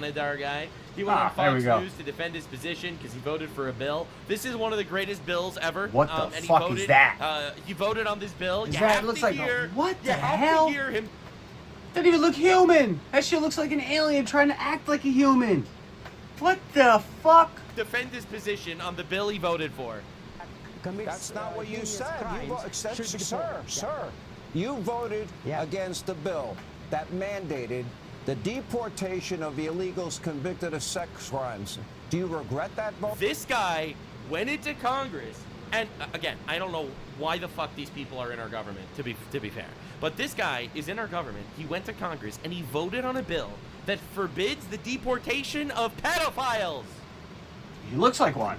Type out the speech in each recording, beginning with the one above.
Canadar guy. He went on there we Fox go. News to defend his position because he voted for a bill. This is one of the greatest bills ever. What the and fuck he voted, is that? He voted on this bill. Is You that have looks to like hear, what the you have hell? to hear him Doesn't even look human. That shit looks like an alien trying to act like a human. What the fuck? defend his position on the bill he voted for. That's not what you said. Sir, you voted Yeah. against the bill that mandated the deportation of illegals convicted of sex crimes. Do you regret that vote? This guy went into Congress, and again, I don't know why the fuck these people are in our government, to be fair. But this guy is in our government. He went to Congress, and he voted on a bill that forbids the deportation of pedophiles. He looks like one.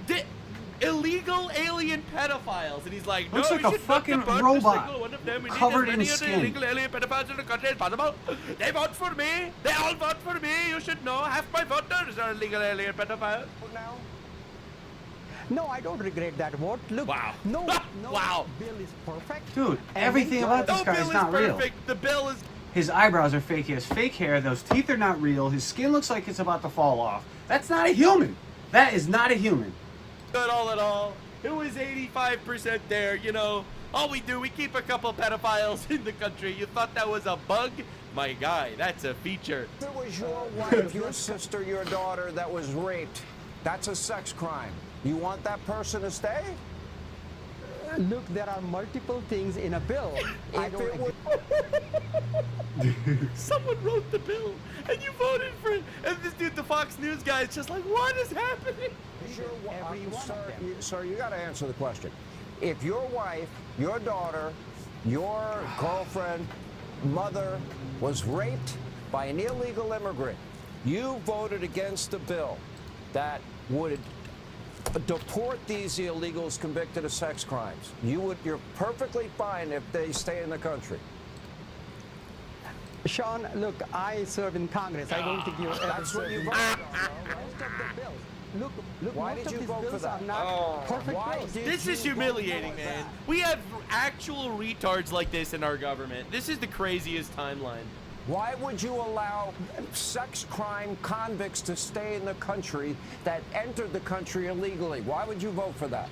Illegal alien pedophiles, and he's like, no, Looks we like a should fucking not deport robot, a single one of them. We covered need in as many skin. illegal alien pedophiles in the country as possible. They vote for me. They all vote for me. You should know. Half my voters are illegal alien pedophiles. Now? No, I don't regret that vote. Look, Wow. no Wow. bill is perfect. Dude, And everything then- about this No guy bill is is not real. perfect. The bill is. His eyebrows are fake. He has fake hair. Those teeth are not real. His skin looks like it's about to fall off. That's not a human. That is not a human. Good all in all. It was 85% there, you know. All we do, we keep a couple pedophiles in the country. You thought that was a bug? My guy, that's a feature. If it was your wife, your sister, your daughter that was raped, that's a sex crime. You want that person to stay? Look, there are multiple things in a bill. I If don't it was Someone wrote the bill, and you voted for it. And this dude, the Fox News guy, is just like, what is happening? Every one of them. Sir, you got to answer the question. If your wife, your daughter, your girlfriend, mother was raped by an illegal immigrant, you voted against a bill that would deport these illegals convicted of sex crimes. You're perfectly fine if they stay in the country. Sean, look, I serve in Congress. I don't think you ever That's what served you in voted on. most of the bills. Look, Why most did of you these vote for bills that? are not perfect why bills. did This is you vote humiliating, for man. that? We have actual retards like this in our government. This is the craziest timeline. Why would you allow sex crime convicts to stay in the country that entered the country illegally? Why would you vote for that?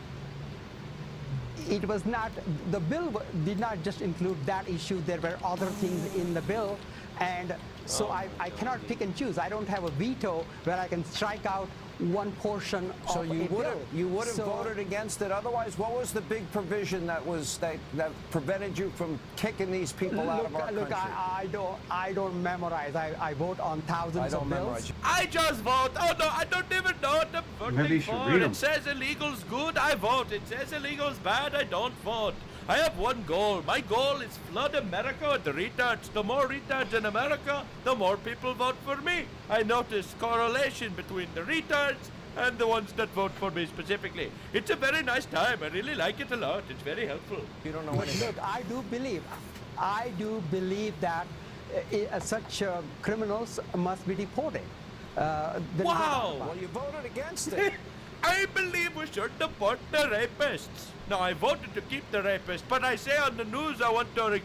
It was not, the bill did not just include that issue. There were other things in the bill. And so I cannot pick and choose. I don't have a veto where I can strike out one portion So of you a would have bill. So- voted against it otherwise. What was the big provision that prevented you from kicking these people out of our Look, country? I don't memorize. I vote on I thousands don't of memorize. bills. I just vote. Oh no, I don't even know what I'm Maybe voting you should for. read 'em. It says illegals good, I vote. It says illegals bad, I don't vote. I have one goal. My goal is flood America with the retards. The more retards in America, the more people vote for me. I notice correlation between the retards and the ones that vote for me specifically. It's a very nice time. I really like it a lot. It's very helpful. You don't know But anything. look, I do believe that such criminals must be deported. Wow. Well, you voted against it. I believe we should deport the rapists. Now, I voted to keep the rapists, but I say on the news I want to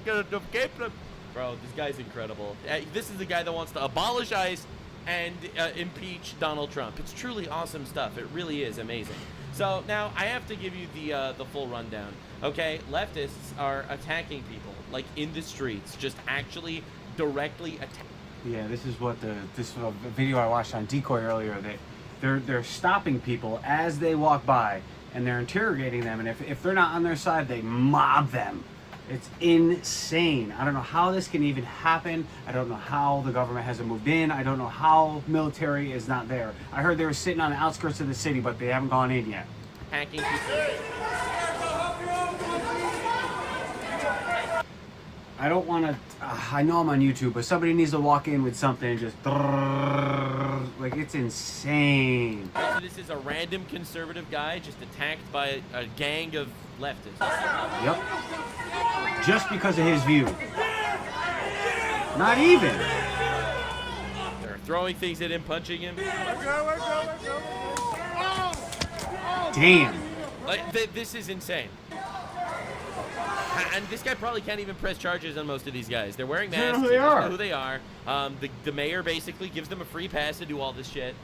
keep them. Bro, this guy's incredible. This is the guy that wants to abolish ICE and impeach Donald Trump. It's truly awesome stuff. It really is amazing. So now I have to give you the full rundown. Okay, leftists are attacking people, like in the streets, just actually directly attacking. Yeah, this is what this video I watched on Decoy earlier. They're stopping people as they walk by, and they're interrogating them. And if they're not on their side, they mob them. It's insane. I don't know how this can even happen. I don't know how the government hasn't moved in. I don't know how military is not there. I heard they were sitting on the outskirts of the city, but they haven't gone in yet. Attacking people. I don't want to. I know I'm on YouTube, but somebody needs to walk in with something and just like it's insane. So this is a random conservative guy just attacked by a gang of leftists. Yep. Just because of his view. Not even. They're throwing things at him, punching him. Damn. Like, this is insane. And this guy probably can't even press charges on most of these guys. They're wearing They know masks. who they He doesn't are. know who they are. The mayor basically gives them a free pass to do all this shit.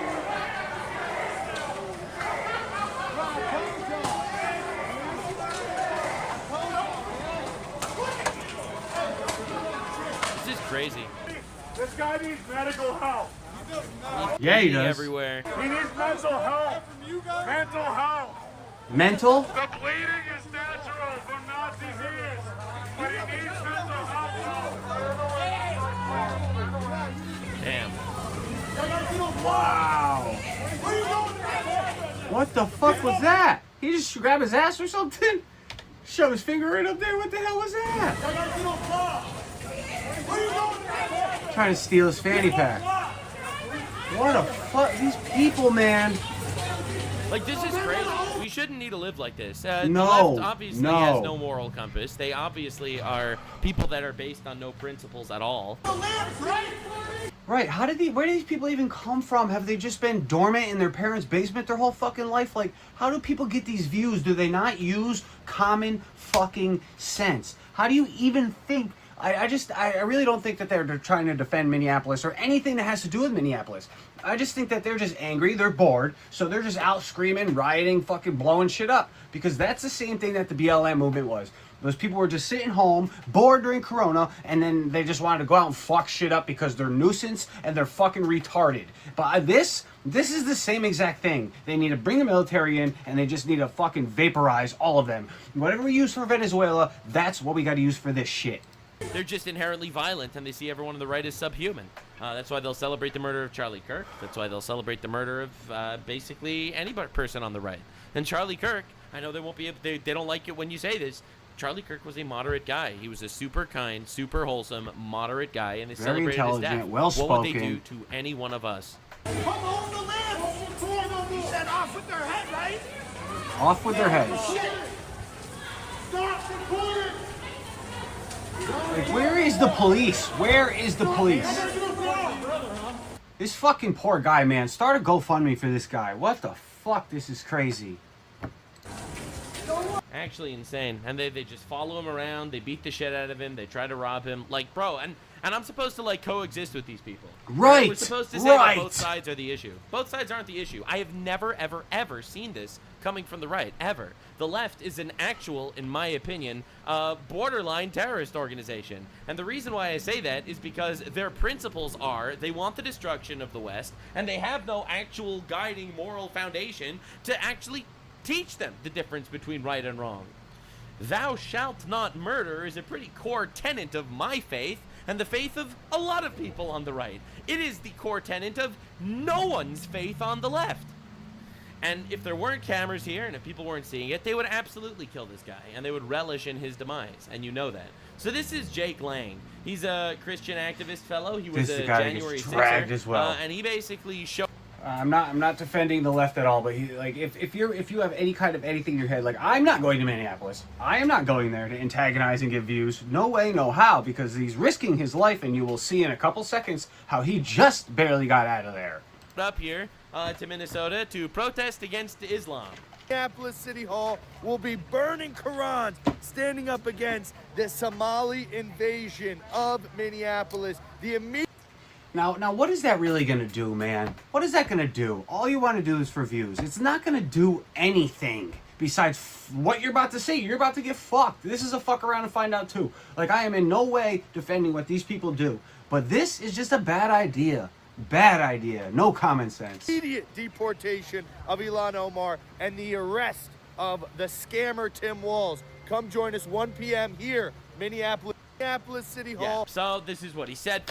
This is crazy. This guy needs medical help. Yeah, he does. Everywhere. He needs mental help. Mental help. Mental? The bleeding is natural from Nazi hands, but he needs mental help. Damn. Wow. What the fuck was that? He just grabbed his ass or something? Shove his finger right up there? What the hell was that? Trying to steal his fanny pack. What a fuck, these people, man. Like, this is crazy. We shouldn't need to live like this. The No, left obviously no. has no moral compass. They obviously are people that are based on no principles at all. Right, where do these people even come from? Have they just been dormant in their parents' basement their whole fucking life? Like, how do people get these views? Do they not use common fucking sense? How do you even think? I really don't think that they're trying to defend Minneapolis or anything that has to do with Minneapolis. I just think that they're just angry, they're bored, so they're just out screaming, rioting, fucking blowing shit up. Because that's the same thing that the BLM movement was. Those people were just sitting home, bored during Corona, and then they just wanted to go out and fuck shit up because they're nuisance and they're fucking retarded. But this is the same exact thing. They need to bring the military in, and they just need to fucking vaporize all of them. Whatever we use for Venezuela, that's what we got to use for this shit. They're just inherently violent, and they see everyone on the right as subhuman. That's why they'll celebrate the murder of Charlie Kirk. That's why they'll celebrate the murder of basically any person on the right. And Charlie Kirk, I know they won't be able, they don't like it when you say this. Charlie Kirk was a moderate guy. He was a super kind, super wholesome, moderate guy, and they Very celebrated his death. intelligent, well-spoken. What would they do to any one of us? Come on the land. He said off with their head, right? Off with their heads. Stop recording. Like, where is the police? Where is the police? This fucking poor guy, man. Start a GoFundMe for this guy. What the fuck? This is crazy. Actually insane. And they just follow him around, they beat the shit out of him, they try to rob him. Like, bro, and I'm supposed to, like, coexist with these people. Right, We're supposed to say that right. both sides are the issue. Both sides aren't the issue. I have never, ever, ever seen this coming from the right, ever. The left is an actual, in my opinion, borderline terrorist organization. And the reason why I say that is because their principles are they want the destruction of the West, and they have no actual guiding moral foundation to actually teach them the difference between right and wrong. Thou shalt not murder is a pretty core tenet of my faith and the faith of a lot of people on the right. It is the core tenet of no one's faith on the left. And if there weren't cameras here and if people weren't seeing it, they would absolutely kill this guy and they would relish in his demise, and you know that. So this is Jake Lang. He's a Christian activist fellow. He was This is a the guy that January gets 6er, dragged as well. and he basically showed. I'm not defending the left at all, but if you have any kind of anything in your head, like, I'm not going to Minneapolis. I am not going there to antagonize and get views. No way, no how, because he's risking his life, and you will see in a couple seconds how he just barely got out of there. Up here to Minnesota to protest against Islam. Minneapolis City Hall will be burning Qurans, standing up against the Somali invasion of Minneapolis. The immediate Now, what is that really going to do, man? What is that going to do? All you want to do is for views. It's not going to do anything besides what you're about to say. You're about to get fucked. This is a fuck around and find out, too. Like, I am in no way defending what these people do. But this is just a bad idea. Bad idea. No common sense. immediate deportation of Ilhan Omar and the arrest of the scammer Tim Walz. Come join us 1 p.m. here, Minneapolis City Yeah. Hall. So this is what he said.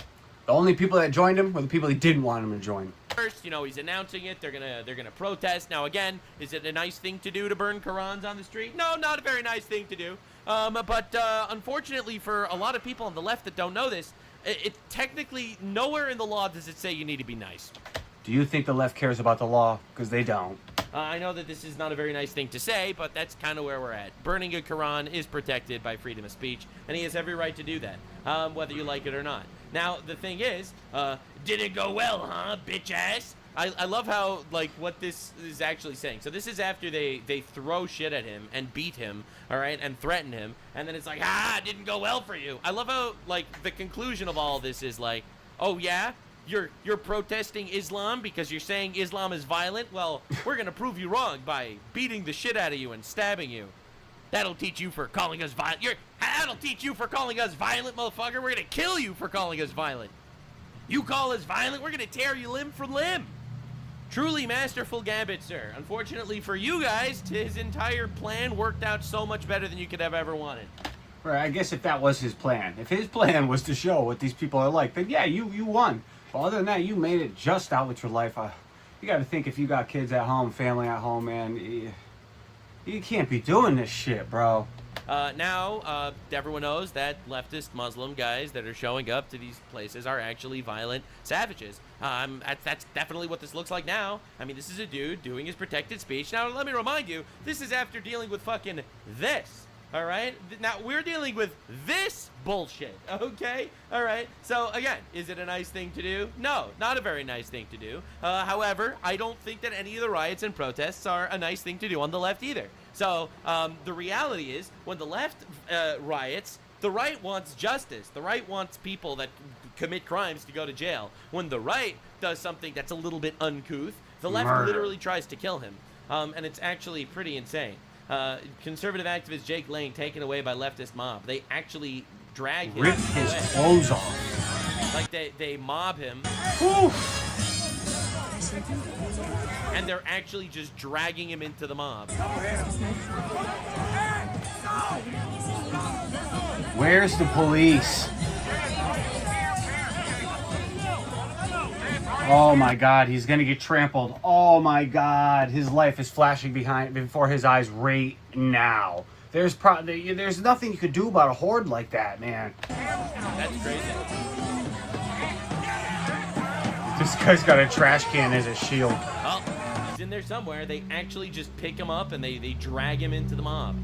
The only people that joined him were the people he didn't want him to join. First, you know, he's announcing it. They're gonna protest. Now, again, is it a nice thing to do to burn Qurans on the street? No, not a very nice thing to do. But unfortunately, for a lot of people on the left that don't know this, it technically nowhere in the law does it say you need to be nice. Do you think the left cares about the law? Because they don't. I know that this is not a very nice thing to say, but that's kind of where we're at. Burning a Quran is protected by freedom of speech, and he has every right to do that, whether you like it or not. Now, the thing is, did it go well, huh, bitch ass? I love how, like, what this is actually saying. So this is after they throw shit at him and beat him, all right, and threaten him, and then it's like, it didn't go well for you. I love how, like, the conclusion of all this is like, oh yeah, you're protesting Islam because you're saying Islam is violent? Well, we're gonna prove you wrong by beating the shit out of you and stabbing you. That'll teach you for calling us violent. That'll teach you for calling us violent, motherfucker. We're gonna kill you for calling us violent. You call us violent, we're gonna tear you limb from limb. Truly masterful gambit, sir. Unfortunately for you guys, his entire plan worked out so much better than you could have ever wanted. Right, I guess if that was his plan. If his plan was to show what these people are like, then yeah, you won. But other than that, you made it just out with your life. You got to think, if you got kids at home, family at home, man, you can't be doing this shit, bro. Now, everyone knows that leftist Muslim guys that are showing up to these places are actually violent savages. That's definitely what this looks like now. I mean, this is a dude doing his protected speech. Now, let me remind you, this is after dealing with fucking this. All right? Now, we're dealing with this bullshit, okay? All right? So, again, is it a nice thing to do? No, not a very nice thing to do. However, I don't think that any of the riots and protests are a nice thing to do on the left either. So, the reality is, when the left riots, the right wants justice. The right wants people that commit crimes to go to jail. When the right does something that's a little bit uncouth, the left literally tries to kill him. And it's actually pretty insane. Conservative activist Jake Lang taken away by leftist mob. They actually drag him. Rip his clothes off. Like they mob him. Oof. And they're actually just dragging him into the mob. Where's the police? Oh my God, he's gonna get trampled. Oh my God, his life is flashing before his eyes right now. There's nothing you could do about a horde like that, man. That's crazy. This guy's got a trash can as a shield. Oh, he's in there somewhere. They actually just pick him up and they drag him into the mob.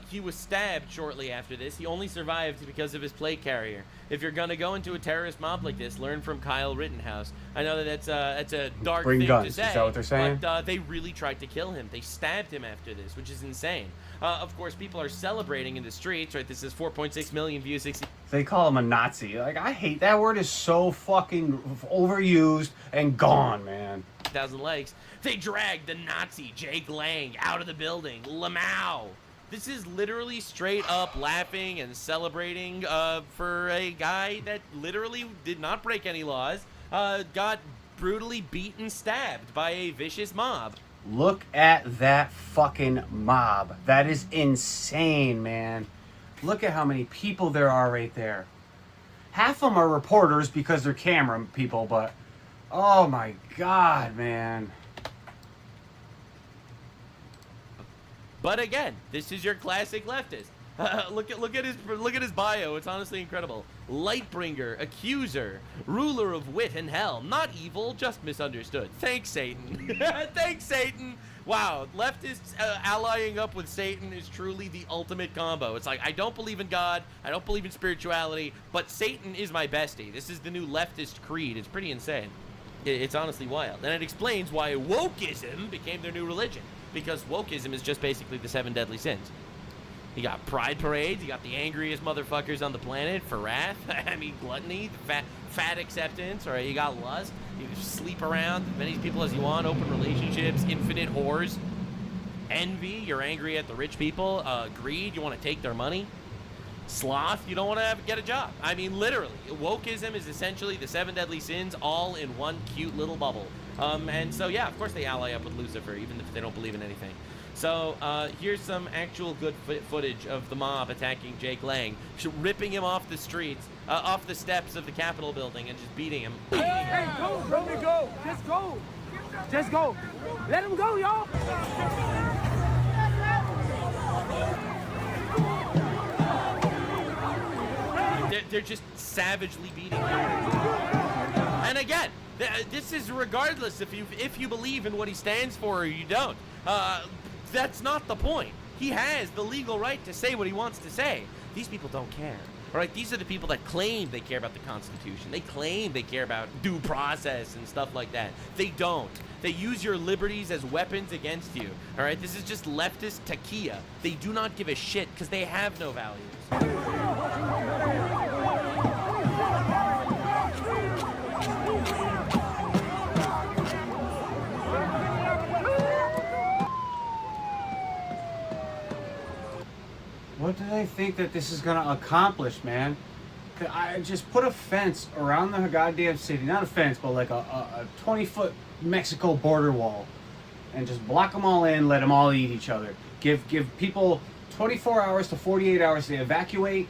He was stabbed shortly after this. He only survived because of his plate carrier. If you're gonna go into a terrorist mob like this, learn from Kyle Rittenhouse. I know that that's a dark thing to say. Is that what they're saying? But they really tried to kill him. They stabbed him after this, which is insane. Of course, people are celebrating in the streets. Right, this is 4.6 million views. 60. They call him a Nazi. Like, I hate that word. Is so fucking overused and gone, man. 1,000 likes. They dragged the Nazi Jake Lang out of the building. Lamau. This is literally straight up laughing and celebrating for a guy that literally did not break any laws, got brutally beaten, stabbed by a vicious mob. Look at that fucking mob. That is insane, man. Look at how many people there are right there. Half of them are reporters because they're camera people, but oh my God, man. But again, this is your classic leftist. Look at his bio. It's honestly incredible. Lightbringer, accuser, ruler of wit and hell, not evil, just misunderstood. Thanks, Satan. Thanks, Satan. Wow, leftists allying up with Satan is truly the ultimate combo. It's like, I don't believe in God, I don't believe in spirituality, but Satan is my bestie. This is the new leftist creed. It's pretty insane. It's honestly wild. And it explains why wokeism became their new religion. Because wokeism is just basically the 7 deadly sins. You got pride parades, you got the angriest motherfuckers on the planet for wrath. I mean, gluttony, fat acceptance, or you got lust. You can sleep around as many people as you want, open relationships, infinite whores. Envy, you're angry at the rich people. Greed, you want to take their money. Sloth, you don't want to get a job. I mean, literally, wokeism is essentially the 7 deadly sins all in one cute little bubble. And so, yeah, of course they ally up with Lucifer, even if they don't believe in anything. So, here's some actual good footage of the mob attacking Jake Lang, ripping him off the streets, off the steps of the Capitol building and just beating him. Hey, go, let me go. Just go. Just go. Let him go, y'all. They're just savagely beating him. And again, this is regardless if you believe in what he stands for or you don't. That's not the point. He has the legal right to say what he wants to say. These people don't care. right? These are the people that claim they care about the Constitution. They claim they care about due process and stuff like that. They don't. They use your liberties as weapons against you, all right? This is just leftist taquilla. They do not give a shit because they have no values. What do they think that this is gonna accomplish, man? I just put a fence around the goddamn city. Not a fence, but like a 20-foot Mexico border wall. And just block them all in, let them all eat each other. Give people 24 hours to 48 hours to evacuate.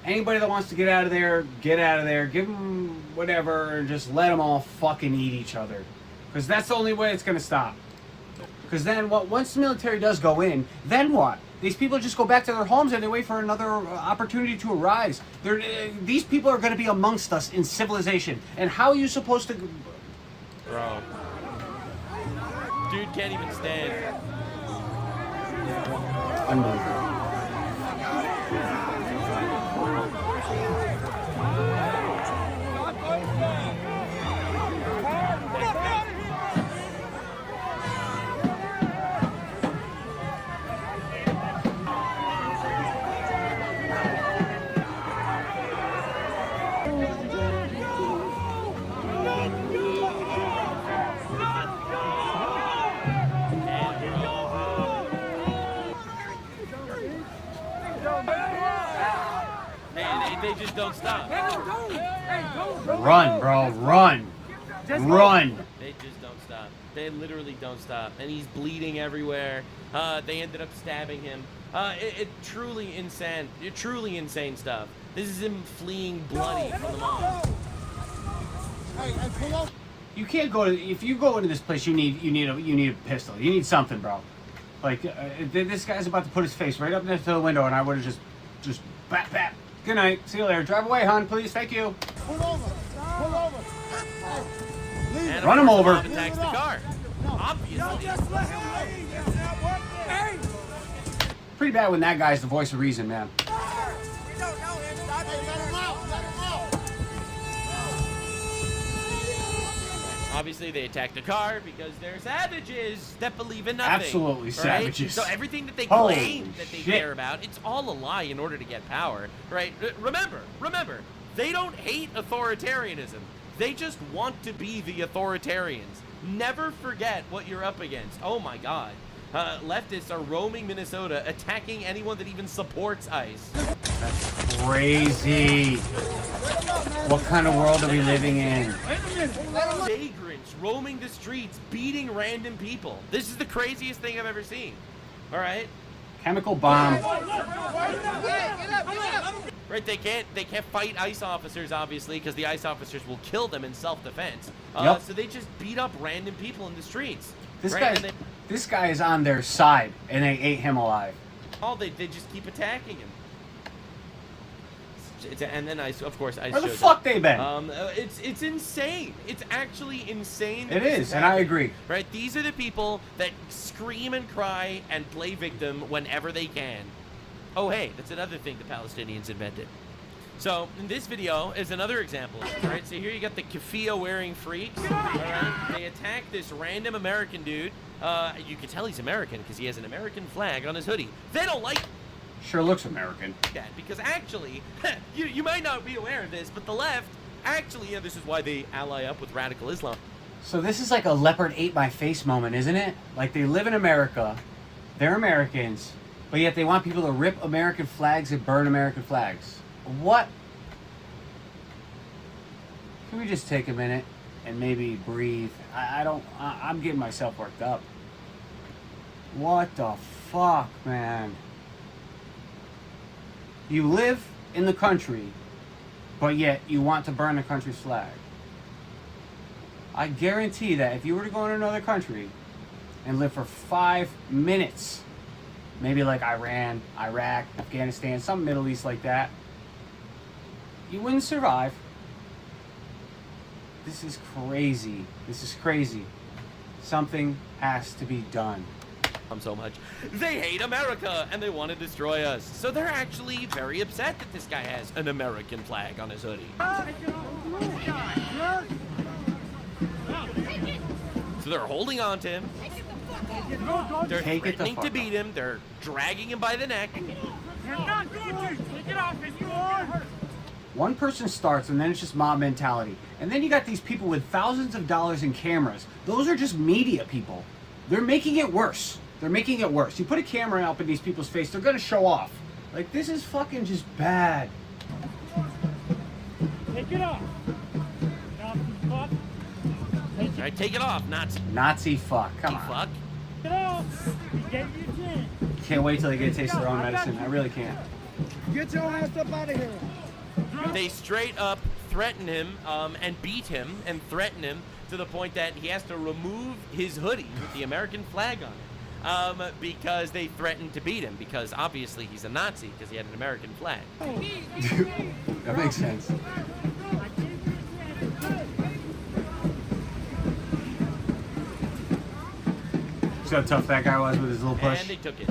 Anybody that wants to get out of there, get out of there. Give them whatever, and just let them all fucking eat each other. Because that's the only way it's gonna stop. Because then, once the military does go in, then what? These people just go back to their homes and they wait for another opportunity to arise. These people are going to be amongst us in civilization. And how are you supposed to... Bro. Dude can't even stand. Unbelievable. They just don't stop. Run, bro, run. Run. They just don't stop. They literally don't stop. And he's bleeding everywhere. They ended up stabbing him. It truly insane. Truly insane stuff. This is him fleeing bloody from the mob. You can't go to, if you go into this place, you need a pistol. You need something, bro. Like this guy's about to put his face right up next to the window, and I would have just bat bat. Good night. See you later. Drive away, hon, please. Thank you. Pull over. Pull over. And Run him over. Attacks the car. Obviously. Just let him leave. That's not working. Hey. Pretty bad when that guy's the voice of reason, man. We don't know him. Let him out. Let him out. Obviously, they attacked the car because they're savages that believe in nothing. Absolutely right? savages. So everything that they Holy claim that they shit. care about, it's all a lie in order to get power, right? Remember, they don't hate authoritarianism. They just want to be the authoritarians. Never forget what you're up against. Oh my God. Leftists are roaming Minnesota, attacking anyone that even supports ICE. That's crazy. What kind of world are we living in? Vagrants roaming the streets, beating random people. This is the craziest thing I've ever seen. All right? Chemical bomb. Right, they can't fight ICE officers, obviously, because the ICE officers will kill them in self-defense. Yep. So they just beat up random people in the streets. This guy is on their side, and they ate him alive. They just keep attacking him. And then ICE, of course, ICE Where the shows fuck up. they been? It's insane. It's actually insane. It is, and I agree. Right, these are the people that scream and cry and play victim whenever they can. Oh, hey, that's another thing the Palestinians invented. So, in this video is another example. Right, so here you got the keffiyeh wearing freaks. All right, they attack this random American dude. You can tell he's American because he has an American flag on his hoodie. They don't like Sure looks American. that because actually, you might not be aware of this, but the left actually, this is why they ally up with radical Islam. So this is like a leopard ate my face moment, isn't it? Like they live in America, they're Americans, but yet they want people to rip American flags and burn American flags. What? Can we just take a minute and maybe breathe? I'm getting myself worked up. What the fuck, man? You live in the country, but yet you want to burn the country's flag. I guarantee that if you were to go in another country and live for 5 minutes, maybe like Iran, Iraq, Afghanistan, some Middle East like that, you wouldn't survive. This is crazy. This is crazy. Something has to be done. so much. They hate America and they want to destroy us. So they're actually very upset that this guy has an American flag on his hoodie. So they're holding on to him. They're threatening to beat him. They're dragging him by the neck. You're not going to. Take it off if you are. One person starts and then it's just mob mentality. And then you got these people with thousands of dollars in cameras. Those are just media people. They're making it worse. They're making it worse. You put a camera up in these people's face, they're gonna show off. Like, this is fucking just bad. Take it off. Nazi fuck. All right, take it off, Nazi Nazi fuck. Come on. fuck. Take it off. You gave you a chance. Can't wait till they get a taste of their own medicine. I really can't. Get your ass up out of here. They straight up threaten him and beat him and threaten him to the point that he has to remove his hoodie with the American flag on it because they threatened to beat him because obviously he's a Nazi because he had an American flag. That makes sense. See how tough that guy was with his little push? And they took it.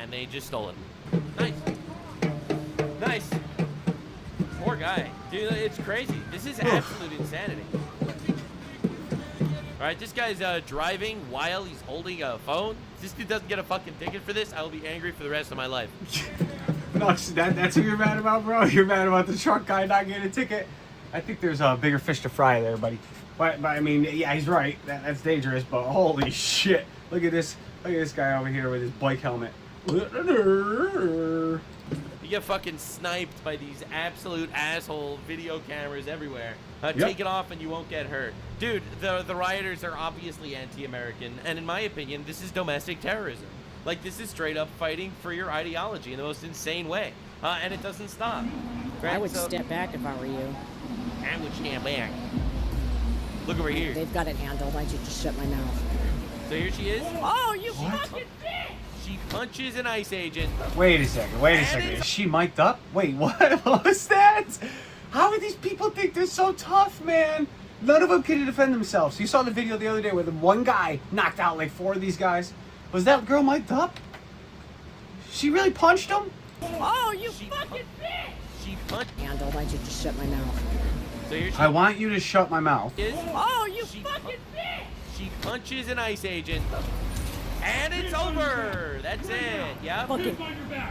And they just stole it. Nice. Nice. Poor guy. Dude, it's crazy. This is absolute insanity. Alright, this guy's driving while he's holding a phone. If this dude doesn't get a fucking ticket for this, I will be angry for the rest of my life. No, that's who you're mad about, bro? You're mad about the truck guy not getting a ticket? I think there's a bigger fish to fry there, buddy. But I mean, yeah, he's right. That's dangerous, but holy shit. Look at this. Look at this guy over here with his bike helmet. You get fucking sniped by these absolute asshole video cameras everywhere. Take it off and you won't get hurt. Dude, the rioters are obviously anti-American, and in my opinion, this is domestic terrorism. Like, this is straight up fighting for your ideology in the most insane way. And it doesn't stop. Right? I would step back if I were you. I would stand back. Look over here. They've got it handled. I should just shut my mouth. So here she is. Oh, you fucking bitch! She punches an ICE agent. Wait a second. Wait a second. Is she mic'd up? Wait, what? What was that? How do these people think they're so tough, man? None of them can defend themselves. You saw the video the other day where the one guy knocked out like 4 of these guys. Was that girl mic'd up? She really punched him? Oh, you fucking bitch! She punched. Handled. I should just shut my mouth. So here she I want you to shut my mouth. is. Oh, you fucking bitch! She punches an ICE agent. And it's over. That's it. Yep. Fucking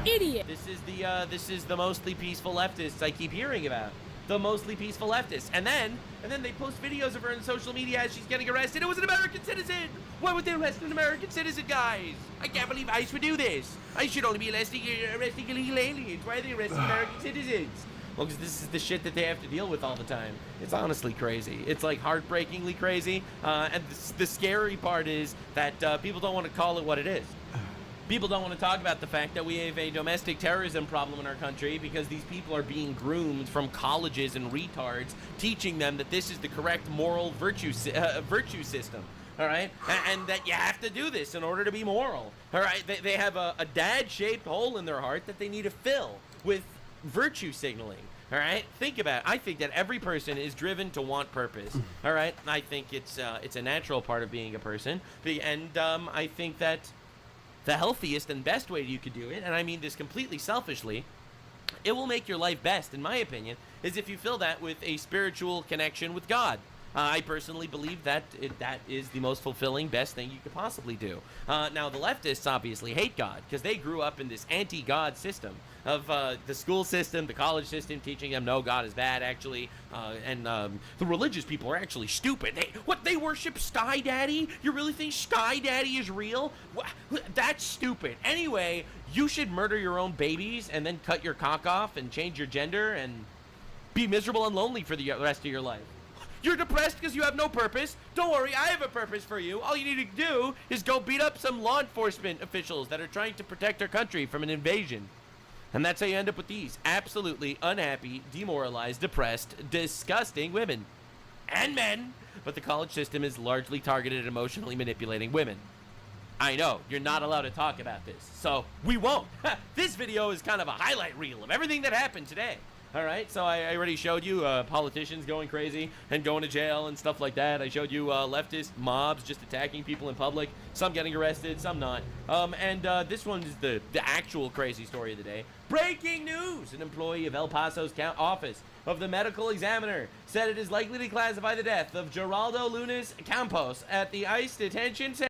idiot! This is the mostly peaceful leftists I keep hearing about. The mostly peaceful leftists. And then they post videos of her on social media as she's getting arrested. It was an American citizen. Why would they arrest an American citizen, guys? I can't believe ICE would do this. ICE should only be arresting illegal aliens. Why are they arresting American citizens? Well, because this is the shit that they have to deal with all the time. It's honestly crazy. It's like heartbreakingly crazy. And the scary part is that people don't want to call it what it is. People don't want to talk about the fact that we have a domestic terrorism problem in our country because these people are being groomed from colleges and retards, teaching them that this is the correct moral virtue system. All right, and that you have to do this in order to be moral. All right, they have a dad-shaped hole in their heart that they need to fill with virtue signaling. All right, think about it. I think that every person is driven to want purpose. All right, I think it's a natural part of being a person, and I think that the healthiest and best way you could do it, and I mean this completely selfishly, it will make your life best, in my opinion, is if you fill that with a spiritual connection with God. I personally believe that that is the most fulfilling, best thing you could possibly do. Now, the leftists obviously hate God because they grew up in this anti-God system of the school system, the college system, teaching them no, God is bad, actually, and the religious people are actually stupid. They worship Sky Daddy? You really think Sky Daddy is real? That's stupid. Anyway, you should murder your own babies and then cut your cock off and change your gender and be miserable and lonely for the rest of your life. You're depressed because you have no purpose? Don't worry, I have a purpose for you. All you need to do is go beat up some law enforcement officials that are trying to protect our country from an invasion. And that's how you end up with these absolutely unhappy, demoralized, depressed, disgusting women. And men. But the college system is largely targeted at emotionally manipulating women. I know, you're not allowed to talk about this, so we won't. This video is kind of a highlight reel of everything that happened today. All right, so I already showed you politicians going crazy and going to jail and stuff like that. I showed you leftist mobs just attacking people in public, some getting arrested, some not. And this one is the actual crazy story of the day. Breaking news! An employee of El Paso's office of the medical examiner said it is likely to classify the death of Geraldo Lunes Campos at the ICE detention center